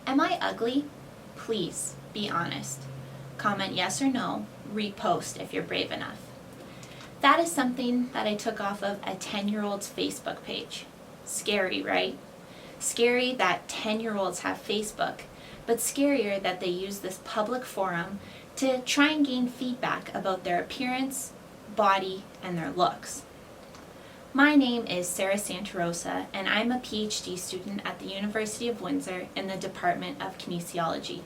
Am I ugly? Please be honest. Comment yes or no, repost if you're brave enough. That is something that I took off of a 10-year-old's Facebook page. Scary, right? Scary that 10-year-olds have Facebook, but scarier that they use this public forum to try and gain feedback about their appearance, body, and their looks. My name is Sarah Santarosa, and I'm a PhD student at the University of Windsor in the Department of Kinesiology.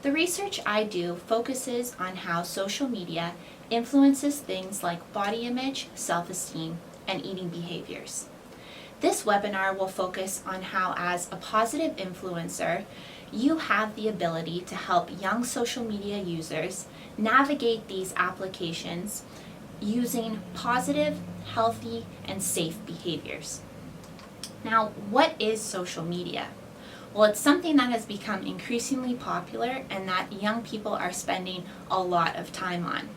The research I do focuses on how social media influences things like body image, self-esteem, and eating behaviors. This webinar will focus on how, as a positive influencer, you have the ability to help young social media users navigate these applications using positive, healthy, and safe behaviors. Now, what is social media? Well, it's something that has become increasingly popular and that young people are spending a lot of time on.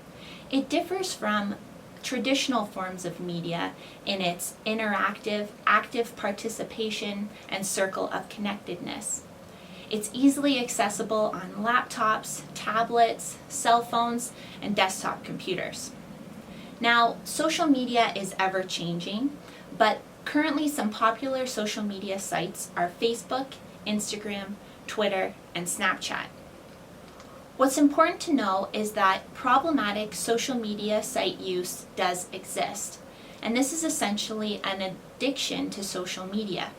It differs from traditional forms of media in its interactive, active participation and circle of connectedness. It's easily accessible on laptops, tablets, cell phones, and desktop computers. Now, social media is ever changing, but currently some popular social media sites are Facebook, Instagram, Twitter, and Snapchat. What's important to know is that problematic social media site use does exist, and this is essentially an addiction to social media.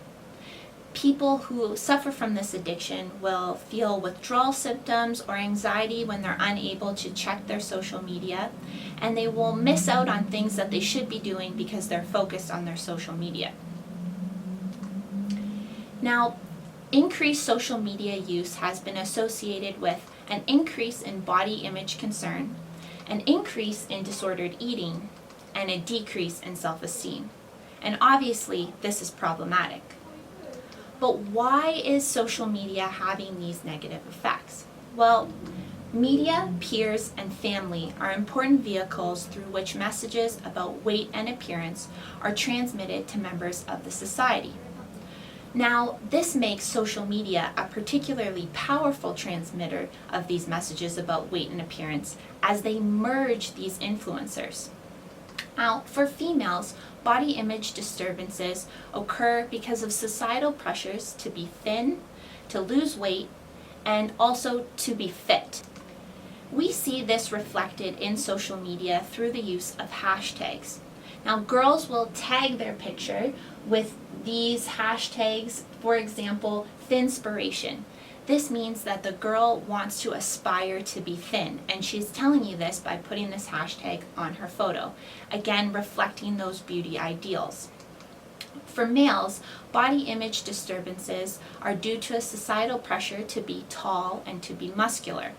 People who suffer from this addiction will feel withdrawal symptoms or anxiety when they're unable to check their social media, and they will miss out on things that they should be doing because they're focused on their social media. Now, increased social media use has been associated with an increase in body image concern, an increase in disordered eating, and a decrease in self-esteem. And obviously, this is problematic. But why is social media having these negative effects? Well, media, peers, and family are important vehicles through which messages about weight and appearance are transmitted to members of the society. Now, this makes social media a particularly powerful transmitter of these messages about weight and appearance as they merge these influencers. Now, for females, body image disturbances occur because of societal pressures to be thin, to lose weight, and also to be fit. We see this reflected in social media through the use of hashtags. Now, girls will tag their picture with these hashtags, for example, thinspiration. This means that the girl wants to aspire to be thin, and she's telling you this by putting this hashtag on her photo, again reflecting those beauty ideals. For males, body image disturbances are due to a societal pressure to be tall and to be muscular.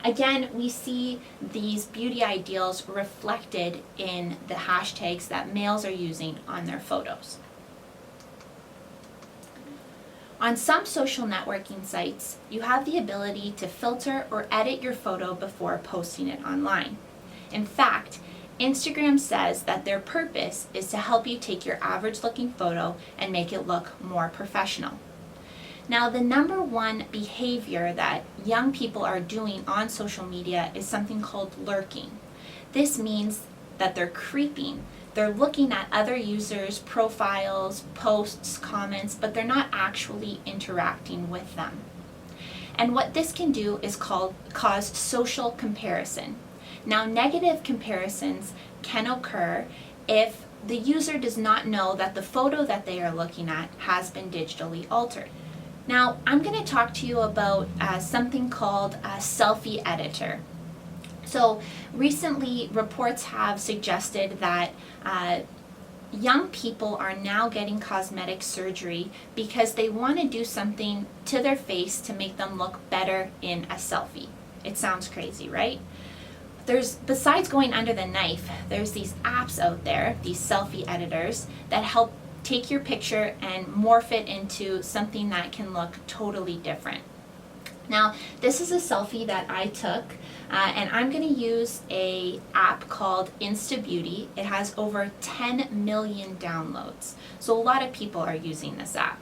Again, we see these beauty ideals reflected in the hashtags that males are using on their photos. On some social networking sites, you have the ability to filter or edit your photo before posting it online. In fact, Instagram says that their purpose is to help you take your average looking photo and make it look more professional. Now, the number one behavior that young people are doing on social media is something called lurking. This means that they're creeping. They're looking at other users' profiles, posts, comments, but they're not actually interacting with them. And what this can do is cause social comparison. Now, negative comparisons can occur if the user does not know that the photo that they are looking at has been digitally altered. Now, I'm going to talk to you about something called a selfie editor. So recently, reports have suggested that young people are now getting cosmetic surgery because they want to do something to their face to make them look better in a selfie. It sounds crazy, right? Besides going under the knife, there's these apps out there, these selfie editors, that help take your picture and morph it into something that can look totally different. Now, this is a selfie that I took, and I'm going to use an app called InstaBeauty. It has over 10 million downloads, so a lot of people are using this app.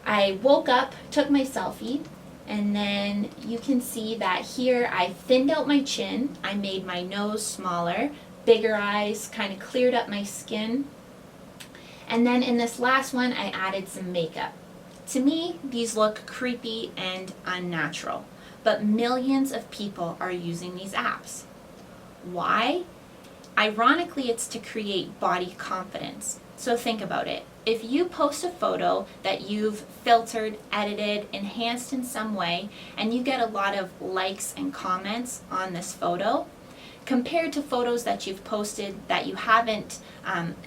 I woke up, took my selfie, and then you can see that here I thinned out my chin, I made my nose smaller, bigger eyes, kind of cleared up my skin. And then in this last one, I added some makeup. To me, these look creepy and unnatural, but millions of people are using these apps. Why? Ironically, it's to create body confidence. So think about it. If you post a photo that you've filtered, edited, enhanced in some way, and you get a lot of likes and comments on this photo, compared to photos that you've posted that you haven't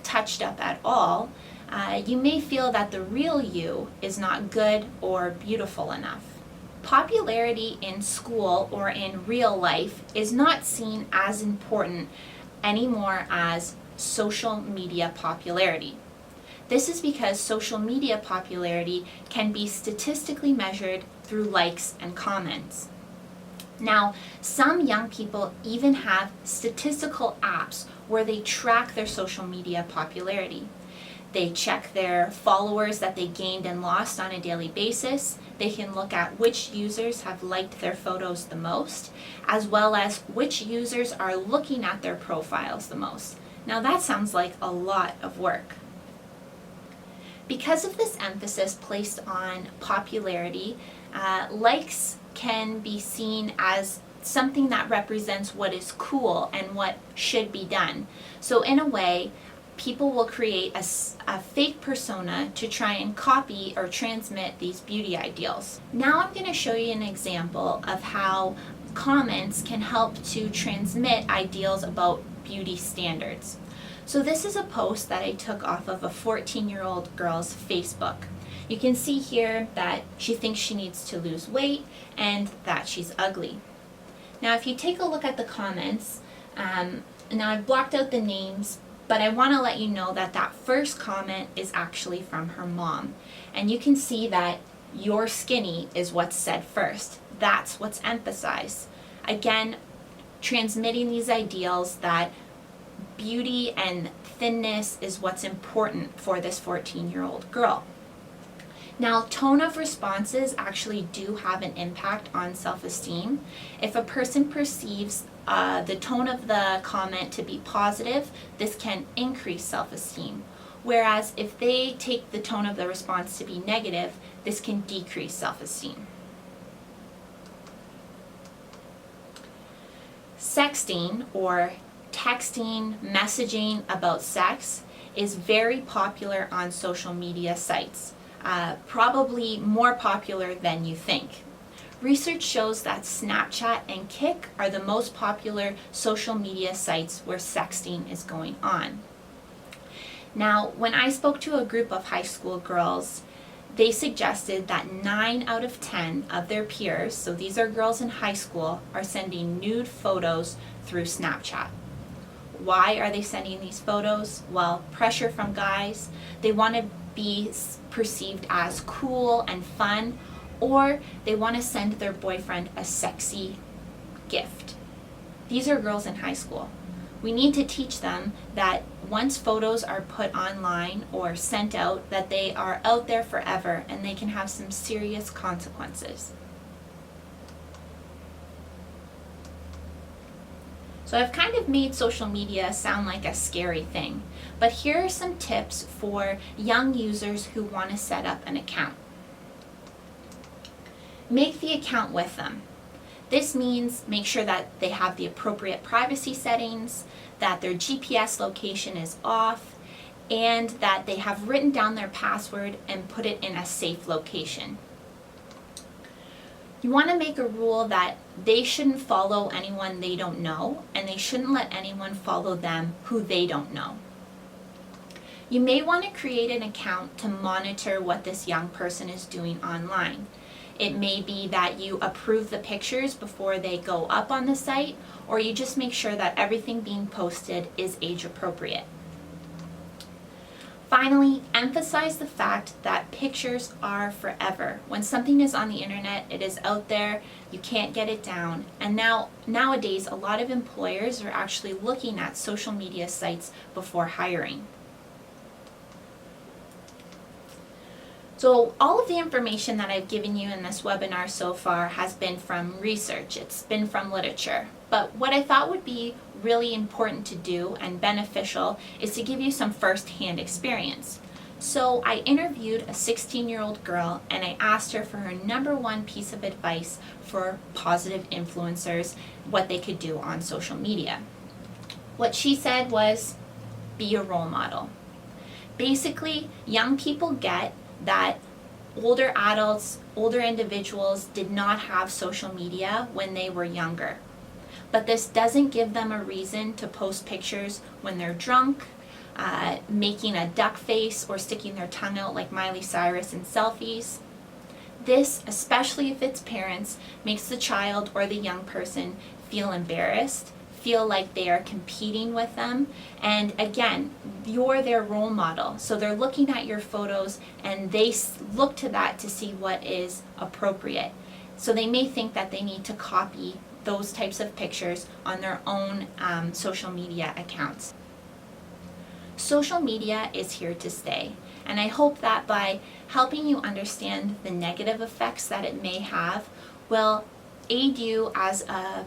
touched up at all, you may feel that the real you is not good or beautiful enough. Popularity in school or in real life is not seen as important anymore as social media popularity. This is because social media popularity can be statistically measured through likes and comments. Now, some young people even have statistical apps where they track their social media popularity. They check their followers that they gained and lost on a daily basis. They can look at which users have liked their photos the most, as well as which users are looking at their profiles the most. Now that sounds like a lot of work. Because of this emphasis placed on popularity, likes can be seen as something that represents what is cool and what should be done. So in a way, people will create a fake persona to try and copy or transmit these beauty ideals. Now I'm going to show you an example of how comments can help to transmit ideals about beauty standards. So this is a post that I took off of a 14-year-old girl's Facebook. You can see here that she thinks she needs to lose weight and that she's ugly. Now if you take a look at the comments, now I've blocked out the names, but I want to let you know that that first comment is actually from her mom. And you can see that "you're skinny" is what's said first. That's what's emphasized. Again, transmitting these ideals that beauty and thinness is what's important for this 14-year-old girl. Now, tone of responses actually do have an impact on self-esteem. If a person perceives the tone of the comment to be positive, this can increase self-esteem. Whereas if they take the tone of the response to be negative, this can decrease self-esteem. Sexting, or texting, messaging about sex, is very popular on social media sites. Probably more popular than you think. Research shows that Snapchat and Kik are the most popular social media sites where sexting is going on. Now, when I spoke to a group of high school girls, they suggested that 9 out of 10 of their peers, so these are girls in high school, are sending nude photos through Snapchat. Why are they sending these photos? Well, pressure from guys. They want to be perceived as cool and fun, or they want to send their boyfriend a sexy gift. These are girls in high school. We need to teach them that once photos are put online or sent out, that they are out there forever and they can have some serious consequences. So I've kind of made social media sound like a scary thing, but here are some tips for young users who want to set up an account. Make the account with them. This means make sure that they have the appropriate privacy settings, that their GPS location is off, and that they have written down their password and put it in a safe location. You want to make a rule that they shouldn't follow anyone they don't know, and they shouldn't let anyone follow them who they don't know. You may want to create an account to monitor what this young person is doing online. It may be that you approve the pictures before they go up on the site, or you just make sure that everything being posted is age appropriate. Finally, emphasize the fact that pictures are forever. When something is on the internet, it is out there, you can't get it down. And nowadays, a lot of employers are actually looking at social media sites before hiring. So all of the information that I've given you in this webinar so far has been from research, it's been from literature. But what I thought would be really important to do and beneficial is to give you some first-hand experience. So I interviewed a 16-year-old girl and I asked her for her number one piece of advice for positive influencers, what they could do on social media. What she said was, be a role model. Basically, young people get that older adults, older individuals did not have social media when they were younger. But this doesn't give them a reason to post pictures when they're drunk, making a duck face or sticking their tongue out like Miley Cyrus in selfies. This, especially if it's parents, makes the child or the young person feel embarrassed, feel like they are competing with them, and again, you're their role model. So they're looking at your photos and they look to that to see what is appropriate. So they may think that they need to copy those types of pictures on their own social media accounts. Social media is here to stay, and I hope that by helping you understand the negative effects that it may have will aid you as a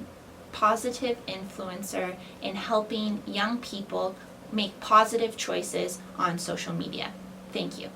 positive influencer in helping young people make positive choices on social media. Thank you.